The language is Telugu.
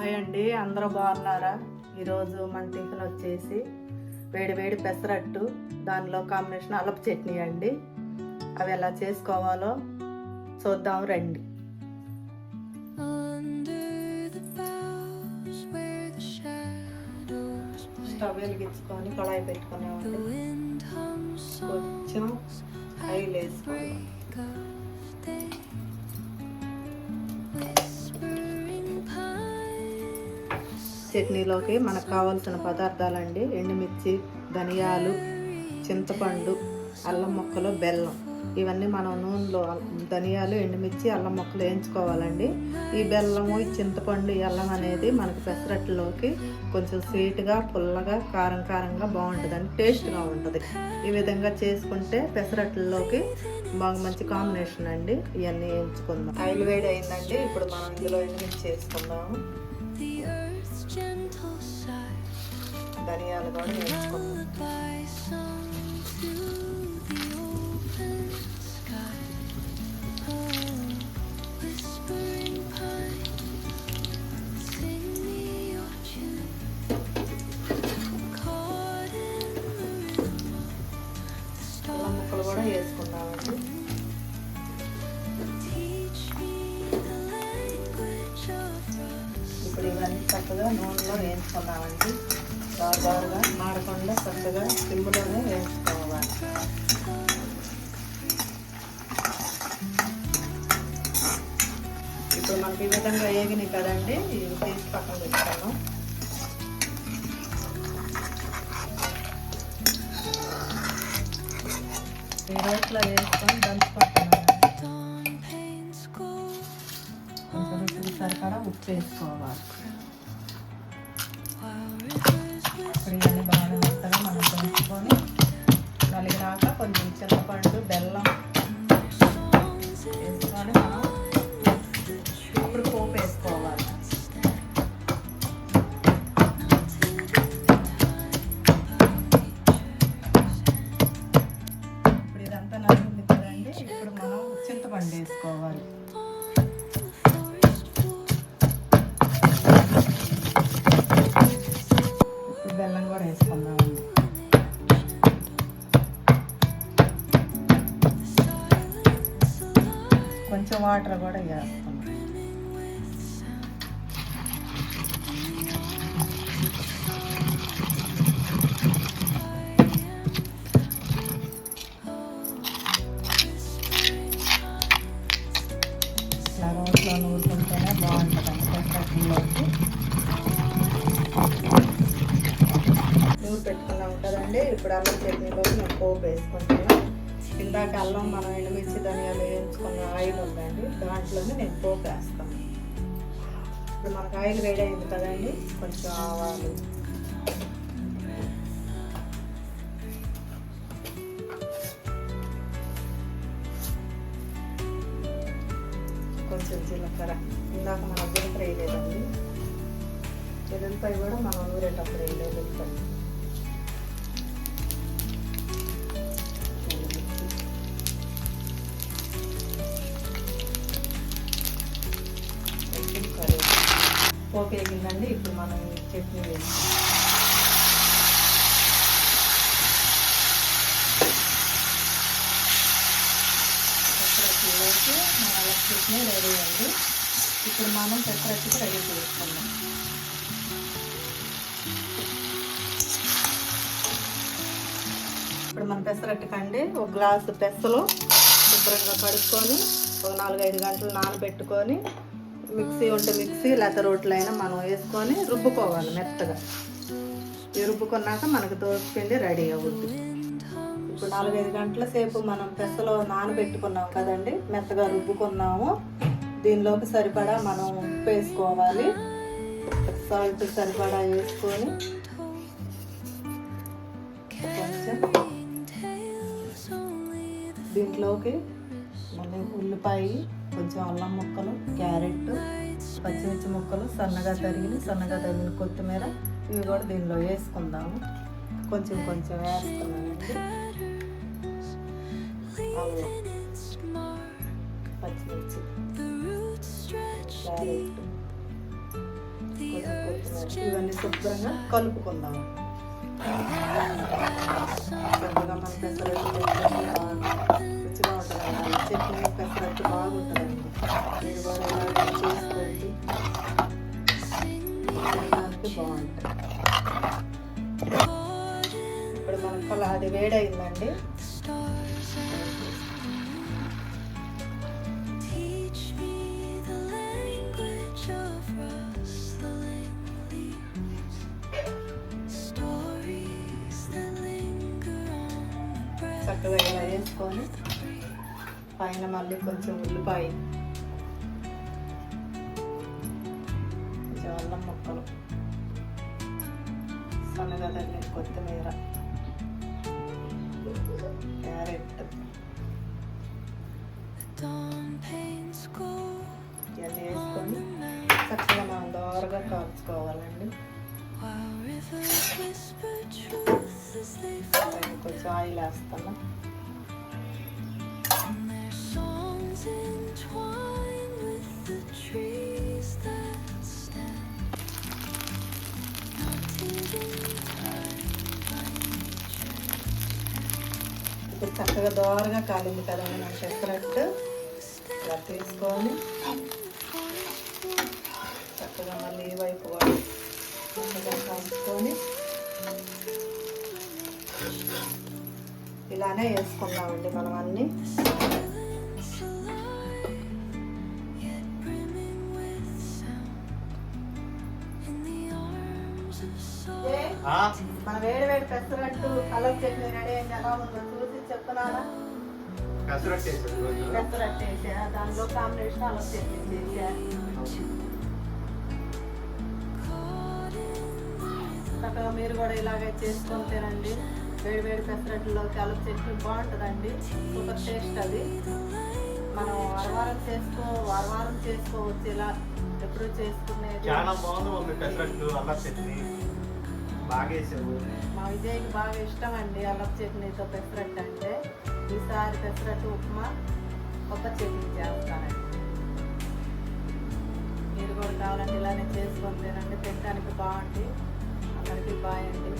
హాయ్ అండి, అందరూ బాగున్నారా? ఈరోజు మన టిఫిన్ వచ్చేసి వేడి వేడి పెసరట్టు, దానిలో కాంబినేషన్ అల్లపు చట్నీ అండి. అవి ఎలా చేసుకోవాలో చూద్దాం రండి. స్టవ్ వెలిగించుకొని కళాయి పెట్టుకున్నామండి. కొంచెం ఆయిల్ వేసుకోవాలి. చట్నీలోకి మనకు కావాల్సిన పదార్థాలండి: ఎండుమిర్చి, ధనియాలు, చింతపండు, అల్లం ముక్కలు, బెల్లం. ఇవన్నీ మనం నూనెలో ధనియాలు, ఎండుమిర్చి, అల్లం ముక్కలు వేయించుకోవాలండి. ఈ బెల్లము, ఈ చింతపండు, అల్లం అనేది మనకు పెసరట్టులోకి కొంచెం స్వీట్గా, పుల్లగా, కారం కారంగా బాగుంటుందండి, టేస్ట్గా ఉంటుంది. ఈ విధంగా చేసుకుంటే పెసరట్టులోకి బాగా మంచి కాంబినేషన్ అండి. ఇవన్నీ వేయించుకుందాం. ఆయిల్ వేడి అయిందండి. ఇప్పుడు మనం ఇందులో ఎండుమిర్చి వేసుకుందాము. ధనియాలు కూడా వేసుకుందాం. అల్లం ముక్కలు కూడా వేసుకుందామండి. ఇప్పుడు ఇవన్నీ చక్కగా నూనెలో వేయించుకున్నామండి. బాగా మాడకుండా చక్కగా సిమ్లోనే వేయించుకోవాలి. ఇప్పుడు మనకి ఈ విధంగా వేగినాయి కదండి, ఇవి తీసి పక్కన పెట్టుకున్నాం. ఈ రోట్లో వేసుకొని దంచుకుంటున్నాం. కొంచెం రుచికి సరిపడా ఉప్పు వేసుకోవాలి. ఇప్పుడు ఇవన్నీ బాగా మెత్తగా మనం దంచుకొని నలిగినాక కొంచెం చింతపండు, బెల్లం వేసుకొని మనం ఇప్పుడు పోపు వేసుకోవాలి. ఇప్పుడు ఇదంతా నలిగింది కదండి, ఇప్పుడు మనం చింతపండు వేసుకోవాలి. బెల్లం కూడా వేసుకుందామండి. కొంచెం వాటర్ కూడా వేస్తాం. ఇట్లా రోట్లో నూరుకుంటేనే బాగుంటుందండి పెసరట్టులోకి. నూరు పెట్టుకున్నాం కదండి. ఇప్పుడు అల్లం చట్నీలోకి నేను పోపు వేసుకుంటున్నాను. ఇందాక అల్లం, మనం ఎండుమిర్చి, ధనియాలు వేయించుకున్న ఆయిల్ ఉందండి, దాంట్లోనే నేను పోపు వేస్తాను. ఇప్పుడు మనకు ఆయిల్ వేడి అయింది కదండి, కొంచెం ఆవాలు, కొంచెం జీలకర్ర. ఇందాక మనం జీలకర్ర వేయలేదండి. ఎల్లుల్లిపాయ కూడా మనం నూరేటప్పుడు వేయలేదు. ఎల్లుల్లిపాయ, పోపు వేగిందండి. ఇప్పుడు మనం చట్నీ వేస్తాం. పెసరట్టులోకి మన అల్లం చట్నీ రెడీ అండి. ఇప్పుడు మనం పెసరట్టుకి రెడీ చేసుకున్నాం. ఇప్పుడు మన పెసరట్టుకండి ఒక గ్లాసు పెసలు శుభ్రంగా కడుక్కొని ఒక 4-5 గంటలు నానబెట్టుకొని, మిక్సీ ఉంటే మిక్సీ, లేకపోతే రోట్లో అయినా మనం వేసుకొని రుబ్బుకోవాలి మెత్తగా. ఈ రుబ్బుకున్నాక మనకు దోసపిండి రెడీ అవుద్ది. ఇప్పుడు 4-5 గంటల సేపు మనం పెసలో నానబెట్టుకున్నాం కదండి, మెత్తగా రుబ్బుకున్నాము. దీనిలోకి సరిపడా మనం ఉప్పు వేసుకోవాలి. సాల్ట్ సరిపడా వేసుకొని కొంచెం దీంట్లోకి మళ్ళీ ఉల్లిపాయ, కొంచెం అల్లం ముక్కలు, క్యారెట్, పచ్చిమిర్చి ముక్కలు, సన్నగా తరిగిన కొత్తిమీర, ఇవి కూడా దీనిలో వేసుకుందాము. కొంచెం కొంచెం వేస్తున్నానండి. అల్లం, పచ్చిమిర్చి, క్యారెట్ కొత్తిమీర ఇవన్నీ శుభ్రంగా కలుపుకుందాం. చక్కగా మన పెసరట్టు రుచిగా ఉంటుంది. చట్నీ పెసరట్టు బాగుంటుందండి. మీరు కూడా ఇలా చేసుకోండి, తినడానికి బాగుంటుంది. ఇప్పుడు మనకు అది వేడయిందండి. చక్కగా ఇలా వేసుకొని పైన మళ్ళీ కొంచెం ఉల్లిపాయ, కొంచెం అల్లం ముక్కలు, సన్నగా తగిలిన కొత్తిమీర, క్యారెట్ ఇవన్నీ వేసుకొని చక్కగా మనం దోరగా కాల్చుకోవాలండి. కొంచెం ఆయిల్ వేస్తాను. ఇప్పుడు చక్కగా దోరగా కాలింది కదండి మన పెసరట్టు. ఇలా తీసుకొని చక్కగా మళ్ళీ ఈ వైపు కూడా చక్కగా కాల్చుకొని ఇలానే వేసుకుందామండి మనం అన్నీ. మన వేడి వేడి పెసరట్టు కలర్ చట్నీ రెడీ అయింది. ఎలా ఉందో చూసి చెప్తున్నారా? పెసరట్టు వేసా, దానిలో కాంబినేషన్ అలా చట్నీ చేసా. చక్కగా మీరు కూడా ఇలాగే చేసుకొని తినండి. వేడి వేడి పెసరట్టులోకి అల్లం చట్నీ బాగుంటుందండి. సూపర్ టేస్ట్ అది. మనం వారం చేసుకోవచ్చు. ఇలా ఎప్పుడు చేసుకునేది. చాలా బాగుంది పెసరట్టు అల్లం చట్నీ. మా విజయ్కి బాగా ఇష్టం అండి అల్లం చట్నీతో పెసరట్టు అంటే. ఈసారి పెసరట్టు ఉప్మా కొత్త చట్నీ చేస్తానండి. మీరు కూడా కావాలంటే ఇలానే చేసుకొని తినండి. తినడానికి బాగుంది. అందరికీ బాయ్ అండి.